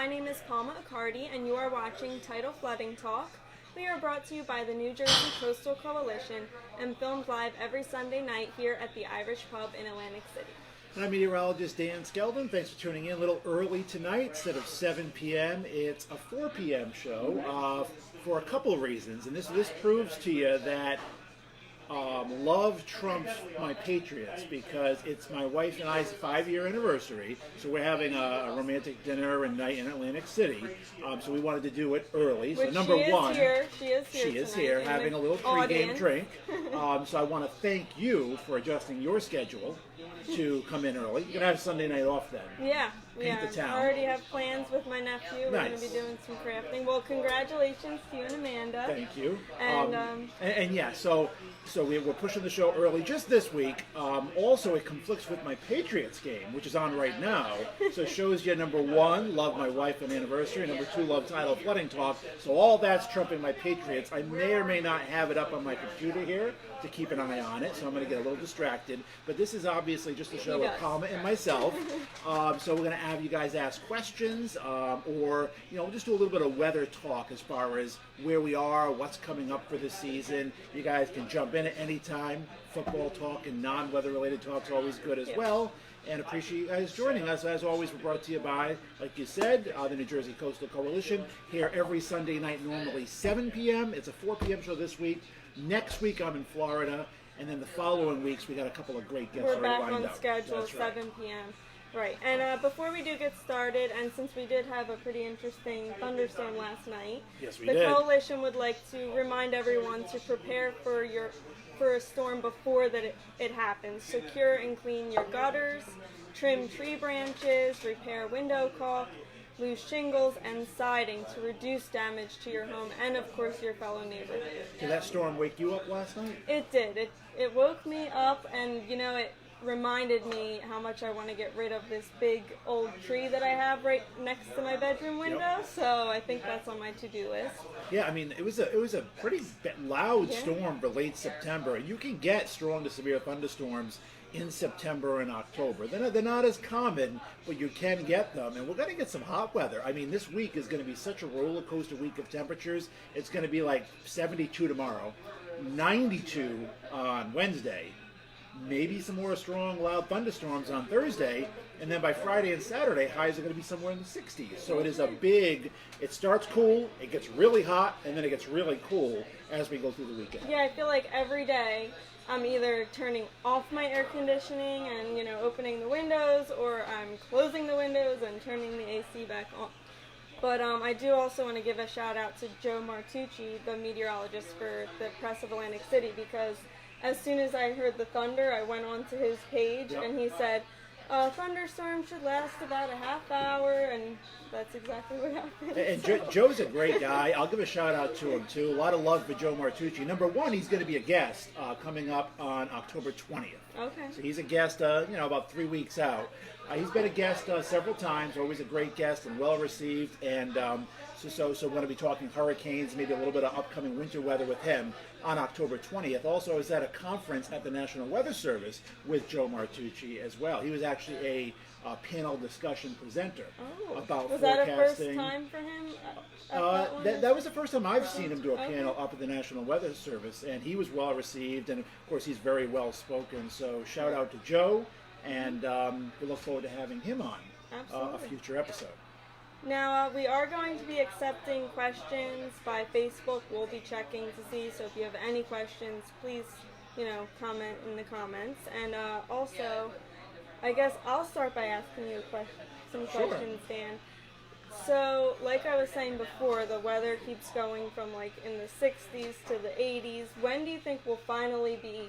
my name is Palma Accardi, and you are watching Tidal Flooding Talk. We are brought to you by the New Jersey Coastal Coalition and filmed live every Sunday night here at the Irish Pub in Atlantic City. I'm meteorologist Dan Skeldon. Thanks for tuning in. A little early tonight. Instead of 7 p.m., it's a 4 p.m. show for a couple of reasons. And this proves to you that love trumps my Patriots, because it's my wife and I's 5-year anniversary. So we're having a romantic dinner and night in Atlantic City. So we wanted to do it early. So number one, she is here having a little pregame drink. So I want to thank you for adjusting your schedule to come in early. You're gonna have Sunday night off then. Yeah, Paint the town. I already have plans with my nephew. We're Nice. going to be doing some crafting. Well, congratulations to you and Amanda. Thank you. And, yeah, so we're pushing the show early just this week. Also, it conflicts with my Patriots game, which is on right now. So it shows you, number one, love my wife and anniversary. Number two, love Tidal Flooding Talk. So all that's trumping my Patriots. I may or may not have it up on my computer here to keep an eye on it, so I'm going to get a little distracted. But this is obviously just a show with Palma and myself. So we're going to have you guys ask questions, or just do a little bit of weather talk as far as where we are, what's coming up for this season. You guys can jump in at any time. Football talk and non-weather related talk is always good as well. And appreciate you guys joining us. As always, we're brought to you by, like you said, the New Jersey Coastal Coalition. Here every Sunday night, normally 7 p.m. It's a 4 p.m. show this week. Next week, I'm in Florida. And then the following weeks, we got a couple of great guests we're back lined on up. schedule, That's right. 7 p.m. Right, and before we do get started, and since we did have a pretty interesting thunderstorm last night, Yes, we the did. Coalition would like to remind everyone to prepare for a storm before it happens. Secure and clean your gutters, trim tree branches, repair window caulk, loose shingles and siding to reduce damage to your home and, of course, your fellow neighborhood. Did that storm wake you up last night? It did. It woke me up, and it reminded me how much I want to get rid of this big old tree that I have right next to my bedroom window. Yep. So I think that's on my to-do list. Yeah, I mean, it was a pretty loud storm for late September. You can get strong to severe thunderstorms in September and October. They're not as common, but you can get them. And we're going to get some hot weather. I mean, this week is going to be such a roller coaster week of temperatures. It's going to be like 72 tomorrow, 92 on Wednesday, maybe some more strong, loud thunderstorms on Thursday, and then by Friday and Saturday, highs are going to be somewhere in the 60s. So it is it starts cool, it gets really hot, and then it gets really cool as we go through the weekend. Yeah, I feel like every day I'm either turning off my air conditioning and, opening the windows, or I'm closing the windows and turning the AC back on. But I do also want to give a shout out to Joe Martucci, the meteorologist for the Press of Atlantic City, because as soon as I heard the thunder, I went onto his page and he said, thunderstorm should last about a half hour, and that's exactly what happened. And Joe's a great guy. I'll give a shout out to him too. A lot of love for Joe Martucci. Number one, he's going to be a guest coming up on October 20th. Okay. So he's a guest, about 3 weeks out. He's been a guest several times, always a great guest and well received. And so we're going to be talking hurricanes, maybe a little bit of upcoming winter weather with him on October 20th. Also, I was at a conference at the National Weather Service with Joe Martucci as well. He was actually a panel discussion presenter about was forecasting. Was that a first time for him? That was the first time I've seen him do a panel up at the National Weather Service, and he was well received, and of course he's very well spoken. So shout out to Joe, and we look forward to having him on a future episode. Now, we are going to be accepting questions by Facebook. We'll be checking to see, so if you have any questions, please, comment in the comments. And also, I guess I'll start by asking you some questions, Dan. So, like I was saying before, the weather keeps going from in the 60s to the 80s. When do you think we'll finally be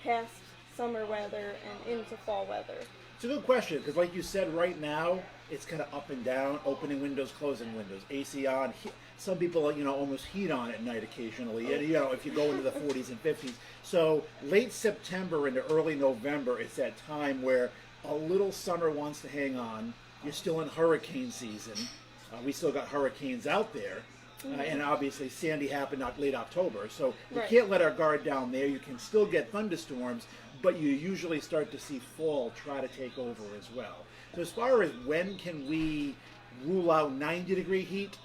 past summer weather and into fall weather? It's a good question, because like you said, right now, it's kind of up and down, opening windows, closing windows, AC on. Some people, almost heat on at night occasionally, and, if you go into the 40s and 50s. So late September into early November, it's that time where a little summer wants to hang on. You're still in hurricane season. We still got hurricanes out there. And obviously Sandy happened late October. So we can't let our guard down there. You can still get thunderstorms, but you usually start to see fall try to take over as well. So as far as when can we rule out 90-degree heat,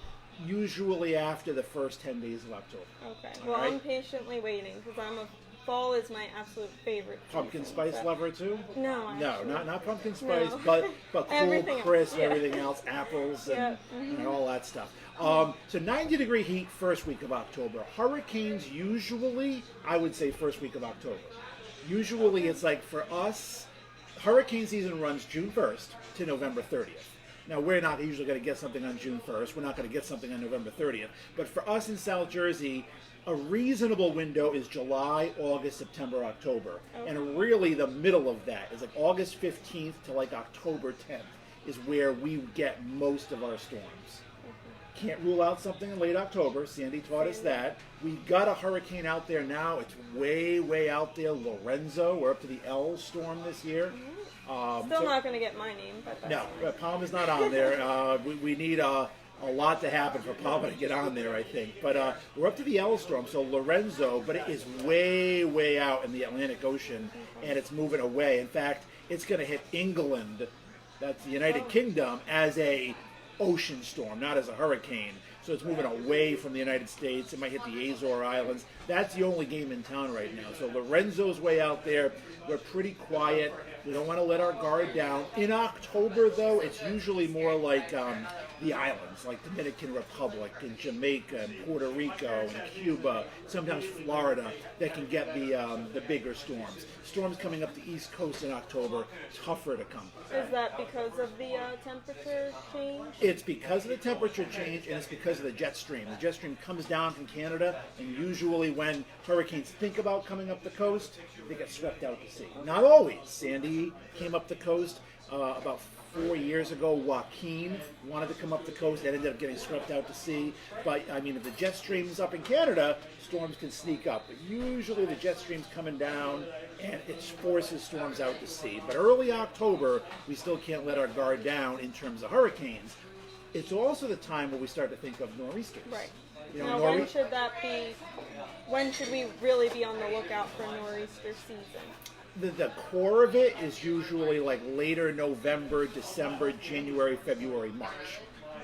usually after the first 10 days of October. Okay. Well, right? I'm patiently waiting because fall is my absolute favorite. Pumpkin spice lover too? No, actually. No, not pumpkin spice, No. but cool, Everything crisp, else. Yeah. everything else, apples and, Yeah. Mm-hmm. and all that stuff. So 90-degree heat first week of October. Hurricanes usually, I would say first week of October. Usually it's like for us, hurricane season runs June 1st to November 30th. Now, we're not usually going to get something on June 1st. We're not going to get something on November 30th. But for us in South Jersey, a reasonable window is July, August, September, October. Okay. And really the middle of that is like August 15th to like October 10th is where we get most of our storms. Can't rule out something in late October. Sandy taught us that. We got a hurricane out there now. It's way, way out there. Lorenzo. We're up to the L storm this year. Still not going to get my name, but no, Palma's not on there. We need a lot to happen for Palma to get on there, I think. But we're up to the L storm, so Lorenzo, but it is way, way out in the Atlantic Ocean, and it's moving away. In fact, it's going to hit England, that's the United Kingdom, as a ocean storm, not as a hurricane. So it's moving away from the United States. It might hit the Azore Islands. That's the only game in town right now. So Lorenzo's way out there. We're pretty quiet. We don't want to let our guard down. In October, though, it's usually more like the islands, like Dominican Republic and Jamaica and Puerto Rico and Cuba, sometimes Florida, that can get the bigger storms. Storms coming up the East Coast in October, tougher to come. Is that because of the temperature change? It's because of the temperature change, and it's because of the jet stream. The jet stream comes down from Canada, and usually when hurricanes think about coming up the coast, they get swept out to sea. Not always. Sandy came up the coast about 4 years ago. Joaquin wanted to come up the coast and ended up getting swept out to sea. But, I mean, if the jet stream's up in Canada, storms can sneak up. But usually the jet stream's coming down, and it forces storms out to sea. But early October, we still can't let our guard down in terms of hurricanes. It's also the time where we start to think of nor'easters. Right. You Now, know, when should that be? When should we really be on the lookout for nor'easter season? The core of it is usually like later November, December, January, February, March.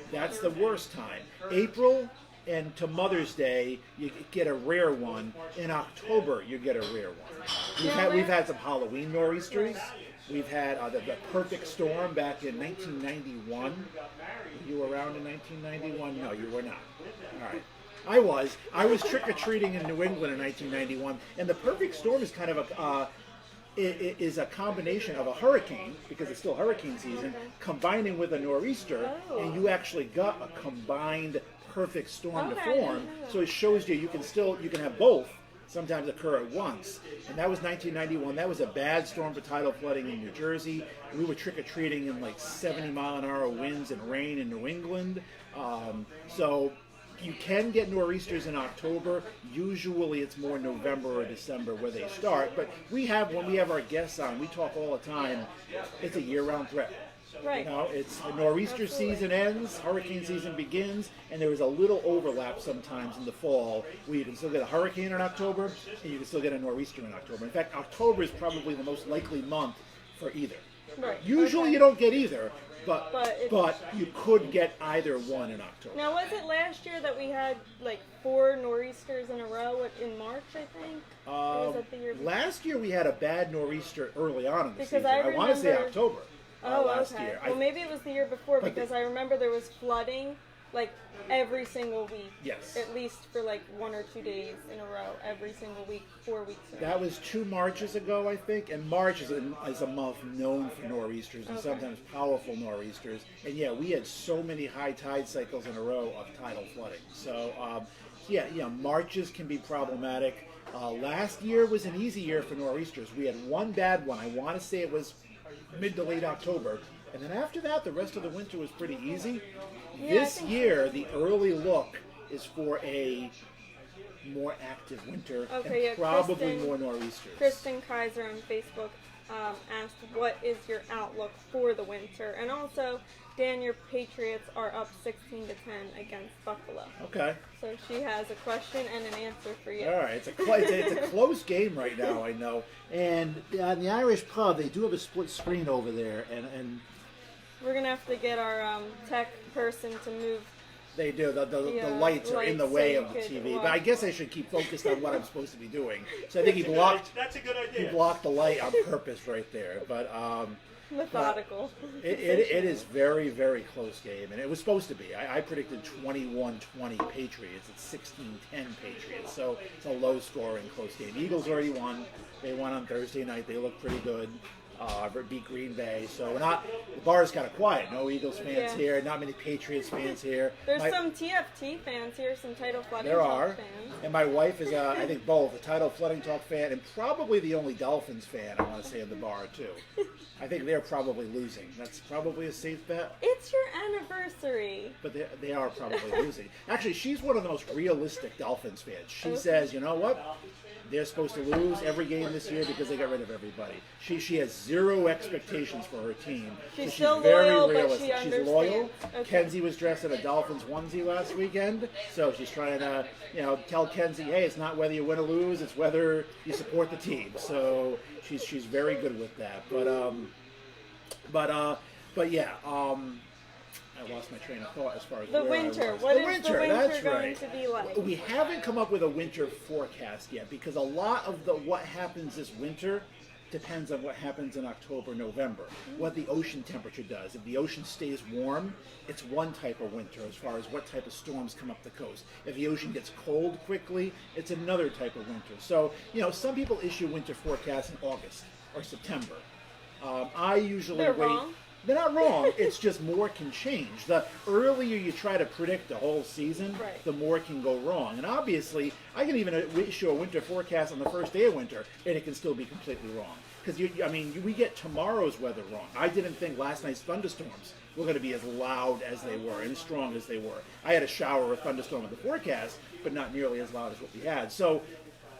That's the worst time. April and to Mother's Day, you get a rare one. In October, you get a rare one. We've had some Halloween nor'easters. We've had the perfect storm back in 1991. Were you around in 1991? No, you were not. All right. I was trick-or-treating in New England in 1991, and the perfect storm is kind of it is a combination of a hurricane, because it's still hurricane season, combining with a nor'easter, and you actually got a combined perfect storm to form. So it shows you can have both sometimes occur at once. And that was 1991. That was a bad storm for tidal flooding in New Jersey. We were trick-or-treating in like 70-mile-an-hour winds and rain in New England. So you can get nor'easters in October. Usually it's more November or December where they start. But when we have our guests on, we talk all the time. It's a year-round threat. Right. You know, it's the nor'easter season ends, hurricane season begins, and there is a little overlap sometimes in the fall where you can still get a hurricane in October and you can still get a nor'easter in October. In fact, October is probably the most likely month for either. Right. Usually you don't get either. But you could get either one in October. Now, was it last year that we had like 4 nor'easters in a row in March, I think? Or was it the year before? Last year we had a bad nor'easter early on in the season. I want to say remember- October last year. Well, maybe it was the year before because I remember there was flooding like every single week. Yes. At least for like 1 or 2 days in a row, every single week, 4 weeks in a row. That was 2 Marches ago, I think, and March is a month known for nor'easters and sometimes powerful nor'easters. And yeah, we had so many high tide cycles in a row of tidal flooding. So Marches can be problematic. Last year was an easy year for nor'easters. We had one bad one. I want to say it was mid to late October. And then after that, the rest of the winter was pretty easy. This year, the early look is for a more active winter and probably more nor'easters. Kristen Kaiser on Facebook asked, what is your outlook for the winter? And also, Dan, your Patriots are up 16-10 against Buffalo. Okay. So she has a question and an answer for you. All right. It's a close game right now, I know. And in the Irish pub, they do have a split screen over there. And We're gonna have to get our tech person to move. They do. The lights are in the way so of the you could TV. watch. But I guess I should keep focused on what I'm supposed to be doing. So I think That's a good he idea. blocked the light on purpose right there. But Methodical. it is very, very close game. And it was supposed to be. I predicted 21-20 Patriots. It's 16-10 Patriots. So it's a low-scoring close game. Eagles already won. They won on Thursday night. They look pretty good. Beat Green Bay. So the bar is kind of quiet. No Eagles fans here. Not many Patriots fans here. There's some TFT fans here, some Tidal Flooding There Talk are. fans. And my wife is, I think, both a Tidal Flooding Talk fan and probably the only Dolphins fan, I want to say, in the bar, too. I think they're probably losing. That's probably a safe bet. It's your anniversary. But they are probably losing. Actually, she's one of the most realistic Dolphins fans. She says, you know what? They're supposed to lose every game this year because they got rid of everybody. She has zero expectations for her team. She's so still very loyal, but realistic. she She's understands. loyal. Okay. Kenzie was dressed in a Dolphins onesie last weekend, so she's trying to, tell Kenzie, hey, it's not whether you win or lose, it's whether you support the team. So she's very good with that. But yeah. I lost my train of thought as far as The where winter. I was. What the is winter, the winter that's going right. to be like? We haven't come up with a winter forecast yet because a lot of what happens this winter depends on what happens in October, November. What the ocean temperature does. If the ocean stays warm, it's one type of winter as far as what type of storms come up the coast. If the ocean gets cold quickly, it's another type of winter. So, some people issue winter forecasts in August or September. I usually They're wait. wrong. They're not wrong. It's just more can change. The earlier you try to predict the whole season, Right. the more can go wrong. And obviously, I can even issue a winter forecast on the first day of winter, and it can still be completely wrong. Because we get tomorrow's weather wrong. I didn't think last night's thunderstorms were going to be as loud as they were and as strong as they were. I had a shower or thunderstorm in the forecast, but not nearly as loud as what we had. So,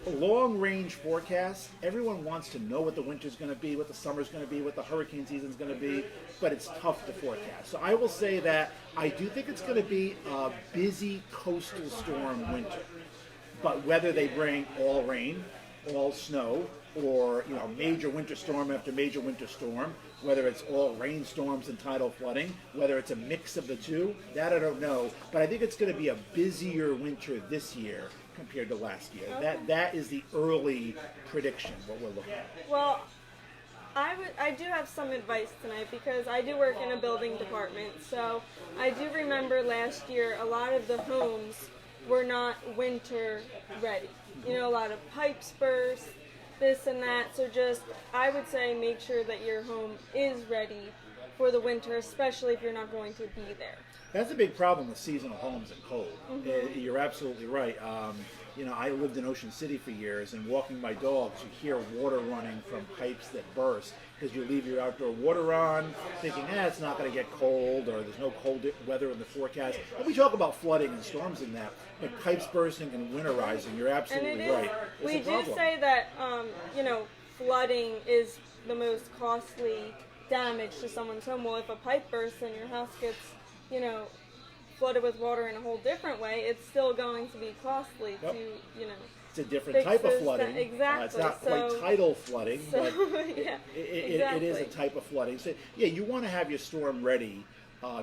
long-range forecasts, everyone wants to know what the winter's going to be, what the summer's going to be, what the hurricane season's going to be, but it's tough to forecast. So I will say that I do think it's going to be a busy coastal storm winter. But whether they bring all rain, all snow, or major winter storm after major winter storm, whether it's all rainstorms and tidal flooding, whether it's a mix of the two, that I don't know. But I think it's going to be a busier winter this year compared to last year. Okay. That is the early prediction, what we're looking at. Well, I do have some advice tonight because I do work in a building department. So I do remember last year a lot of the homes were not winter ready. A lot of pipes burst, this and that. So I would say make sure that your home is ready for the winter, especially if you're not going to be there. That's a big problem with seasonal homes and cold. You're absolutely right. I lived in Ocean City for years, and walking my dogs, you hear water running from pipes that burst because you leave your outdoor water on, thinking, it's not going to get cold, or there's no cold weather in the forecast. And we talk about flooding and storms and that, but pipes bursting and winterizing, you're absolutely right. It's We a do problem. say that, flooding is the most costly damage to someone's home. Well, if a pipe bursts and your house gets, flooded with water in a whole different way, it's still going to be costly Yep. to, It's a different type of fixes flooding. exactly. It's not So- quite tidal flooding, So, but yeah, it is a exactly. type of flooding. So, you want to have your storm ready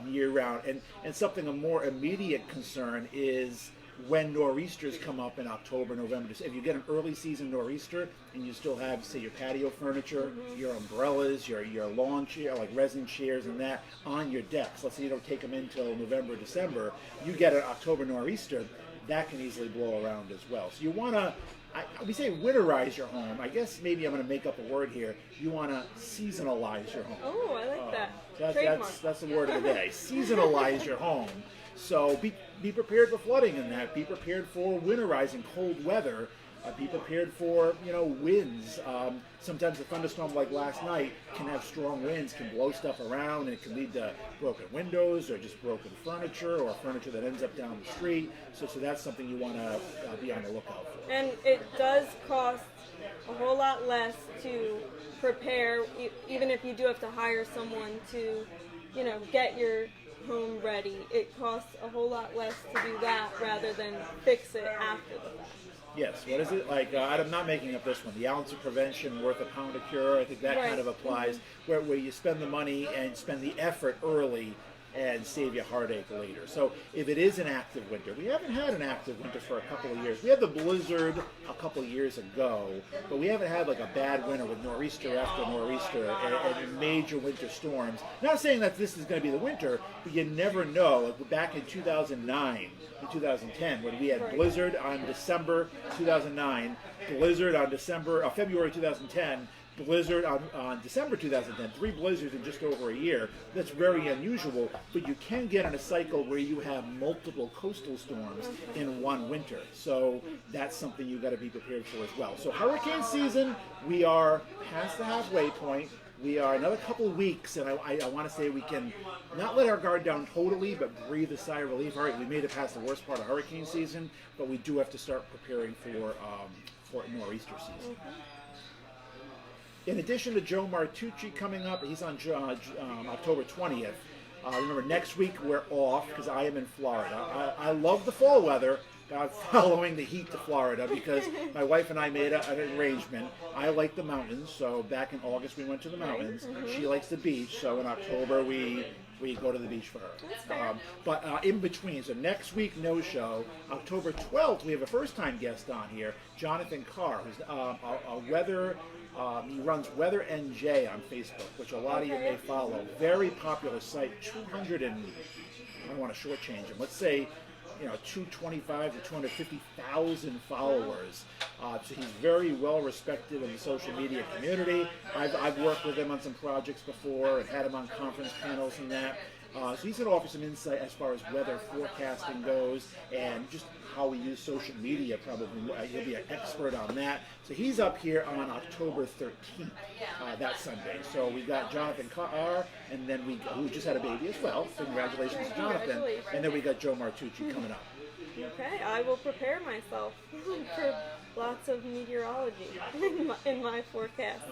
year round. And something, a more immediate concern is when nor'easters come up in October, November. If you get an early season nor'easter and you still have, say, your patio furniture, your umbrellas, your lawn chair, like resin chairs and that, on your decks, let's say you don't take them in until November, December, you get an October nor'easter, that can easily blow around as well. So you want to, we say winterize your home. I guess maybe I'm going to make up a word here. You want to seasonalize your home. Oh, I like that. That's Trademark. the word of the day. Seasonalize your home. So be prepared for flooding in that. Be prepared for winterizing, cold weather. Be prepared for winds. Sometimes a thunderstorm like last night can have strong winds, can blow stuff around, and it can lead to broken windows or just broken furniture or furniture that ends up down the street. So that's something you want to be on the lookout for. And it does cost a whole lot less to prepare, even if you do have to hire someone to, get your home ready. It costs a whole lot less to do that rather than fix it after the fact. Yes, what is it? Like, I'm not making up this one. The ounce of prevention worth a pound of cure. I think that Right. kind of applies, where you spend the money and spend the effort early and save you heartache later. So if it is an active winter, we haven't had an active winter for a couple of years. We had the blizzard a couple of years ago, but we haven't had like a bad winter with nor'easter after nor'easter and major winter storms. Not saying that this is going to be the winter, but you never know. Like back in 2009 and 2010, when we had blizzard on December 2009, blizzard on February 2010, blizzard on December 2010, 3 blizzards in just over a year. That's very unusual, but you can get in a cycle where you have multiple coastal storms in one winter. So that's something you got to be prepared for as well. So hurricane season, we are past the halfway point. We are another couple of weeks, and I want to say we can not let our guard down totally, but breathe a sigh of relief. All right, we made it past the worst part of hurricane season, but we do have to start preparing for nor'easter season. In addition to Joe Martucci coming up, he's on October 20th. Remember, next week we're off because I am in Florida. I love the fall weather, but I'm following the heat to Florida because my wife and I made an arrangement. I like the mountains, so back in August we went to the mountains. She likes the beach, so in October we go to the beach for her. But in between, so next week, no show. October 12th, we have a first-time guest on here, Jonathan Carr, who's a weather... he runs Weather NJ on Facebook, which a lot of you may follow. Very popular site, 200 and, I don't want to shortchange him, let's say, 225 to 250,000 followers. So he's very well respected in the social media community. I've worked with him on some projects before and had him on conference panels and that. So he's going to offer some insight as far as weather forecasting goes and just how we use social media. Probably he'll be an expert on that. So he's up here on October 13th, that Sunday. So we got Jonathan Carr, and then who just had a baby as well. So congratulations to Jonathan. And then we got Joe Martucci coming up. Okay, I will prepare myself for lots of meteorology in my forecast.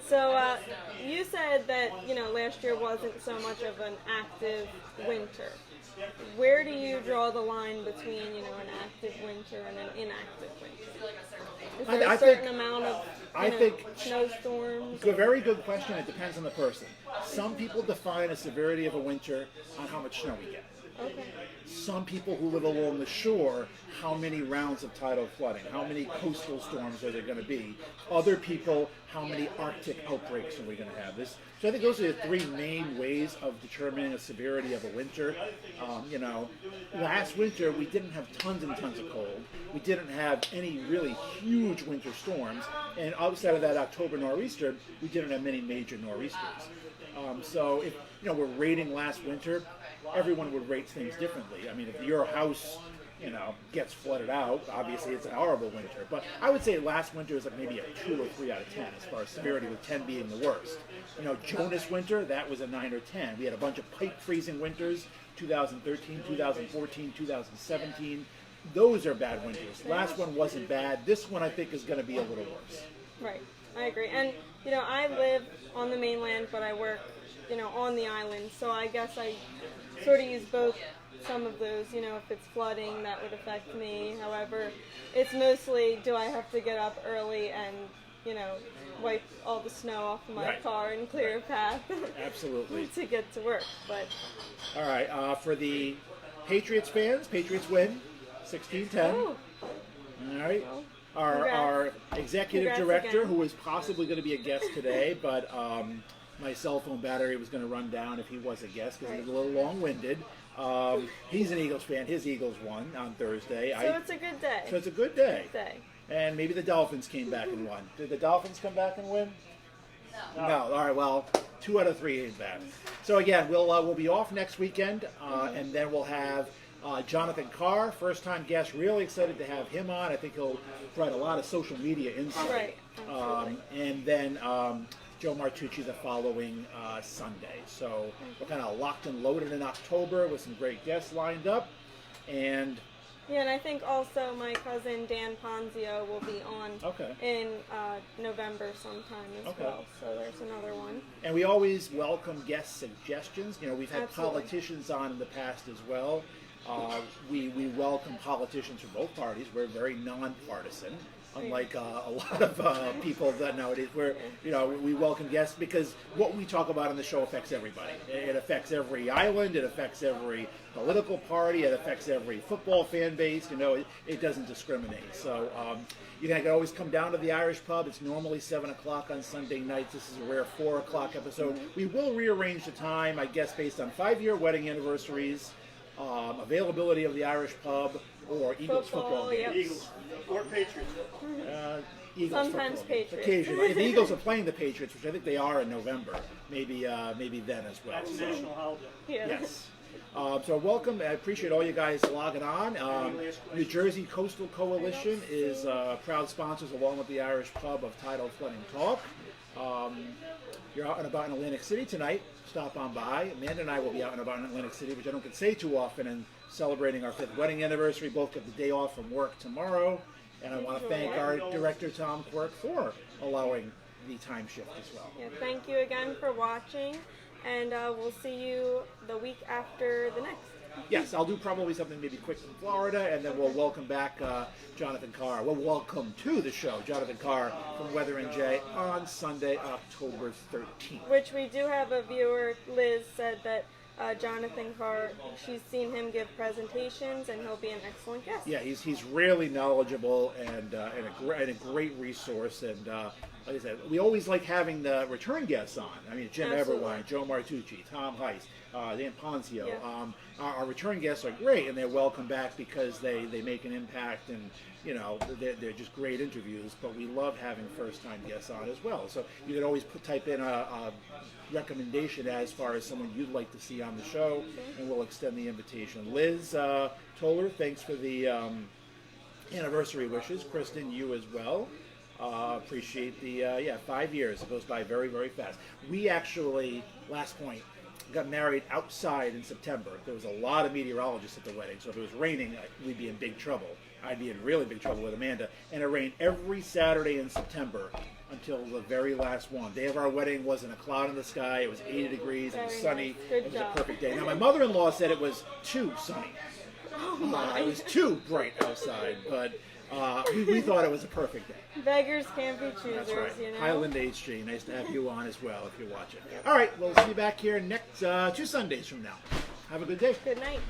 So you said that last year wasn't so much of an active winter. Where do you draw the line between an active winter and an inactive winter? Is there a certain amount of snowstorms? Very good question. It depends on the person. Some people define a severity of a winter on how much snow we get. Okay. Some people who live along the shore, how many rounds of tidal flooding, how many coastal storms are there going to be? Other people, how many Arctic outbreaks are we going to have? So I think those are the 3 main ways of determining a severity of a winter. Last winter we didn't have tons and tons of cold. We didn't have any really huge winter storms, and outside of that October nor'easter, we didn't have many major nor'easters. So if we're rating last winter, everyone would rate things differently. I mean, if your house, gets flooded out, obviously it's a horrible winter. But I would say last winter is like maybe a 2 or 3 out of 10 as far as severity, with 10 being the worst. Jonas winter, that was a 9 or 10. We had a bunch of pipe freezing winters, 2013, 2014, 2017. Those are bad winters. Last one wasn't bad. This one I think is going to be a little worse. Right, I agree. And I live on the mainland, but I work on the island, so I guess I sort of use both. Some of those, if it's flooding, that would affect me. However, it's mostly, do I have to get up early and, wipe all the snow off of my car and clear a path Absolutely. to get to work. But all right, for the Patriots fans, Patriots win 16-10. Oh. All right. Well, our executive director, again. who is possibly going to be a guest today, but my cell phone battery was going to run down if he was a guest because he was a little long-winded. He's an Eagles fan. His Eagles won on Thursday. So it's a good day. So it's a good day. Good day. And maybe the Dolphins came back and won. Did the Dolphins come back and win? No. All right. Well, 2 out of 3 ain't bad. So again, we'll be off next weekend, and then we'll have Jonathan Carr, first-time guest. Really excited to have him on. I think he'll provide a lot of social media insight. Right. And then Joe Martucci the following Sunday. So we're kind of locked and loaded in October with some great guests lined up. And I think also my cousin Dan Ponzio will be on in November sometime as well. So there's another one. And we always welcome guest suggestions. We've had Absolutely. politicians on in the past as well. We welcome politicians from both parties. We're very nonpartisan, unlike a lot of people that nowadays. We welcome guests because what we talk about on the show affects everybody. It affects every island. It affects every political party. It affects every football fan base. It doesn't discriminate. So you can always come down to the Irish Pub. It's normally 7 o'clock on Sunday nights. This is a rare 4 o'clock episode. We will rearrange the time, I guess, based on 5-year wedding anniversaries. Availability of the Irish Pub or Eagles football games. Yep. Eagles or Patriots. Eagles Sometimes football. Patriots. Occasionally. If the Eagles are playing the Patriots, which I think they are in November, maybe then as well. That's a national holiday. Yeah. Yes. So welcome. I appreciate all you guys logging on. New Jersey Coastal Coalition is proud sponsors along with the Irish Pub of Tidal Flooding Talk. You're out and about in Atlantic City tonight. Stop on by. Amanda and I will be out and about in Atlantic City, which I don't get to say too often, and celebrating our 5th wedding anniversary. Both get the day off from work tomorrow. And I want to thank our director, Tom Quirk, for allowing the time shift as well. Yeah, thank you again for watching, and we'll see you the week after the next. Yes, I'll do probably something maybe quick from Florida, and then we'll welcome back Jonathan Carr. We'll welcome to the show Jonathan Carr from Weather and Jay on Sunday, October 13th. Which we do have a viewer, Liz, said that Jonathan Carr, she's seen him give presentations, and he'll be an excellent guest. Yeah, he's really knowledgeable and a great resource. And like I said, we always like having the return guests on. I mean, Jim Absolutely. Everwine, Joe Martucci, Tom Heist, Dan Ponzio. Yeah. Our return guests are great, and they're welcome back because they make an impact, and they're just great interviews. But we love having first-time guests on as well. So you can always type in a recommendation as far as someone you'd like to see on the show, and we'll extend the invitation. Liz Toller, thanks for the anniversary wishes. Kristen, you as well. Appreciate the 5 years. It goes by very, very fast. We actually, last point, got married outside in September. There was a lot of meteorologists at the wedding, so if it was raining, we'd be in big trouble. I'd be in really big trouble with Amanda. And it rained every Saturday in September until the very last one. Day of our wedding wasn't a cloud in the sky. It was 80 degrees. It was Very sunny. nice. Good It was job. a perfect day. Now, my mother-in-law said it was too sunny. Oh my. It was too bright outside, but we thought it was a perfect day. Beggars can't be choosers, That's right. you know. Highland HG. Nice to have you on as well if you're watching. All right, we'll see you back here next 2 Sundays from now. Have a good day. Good night.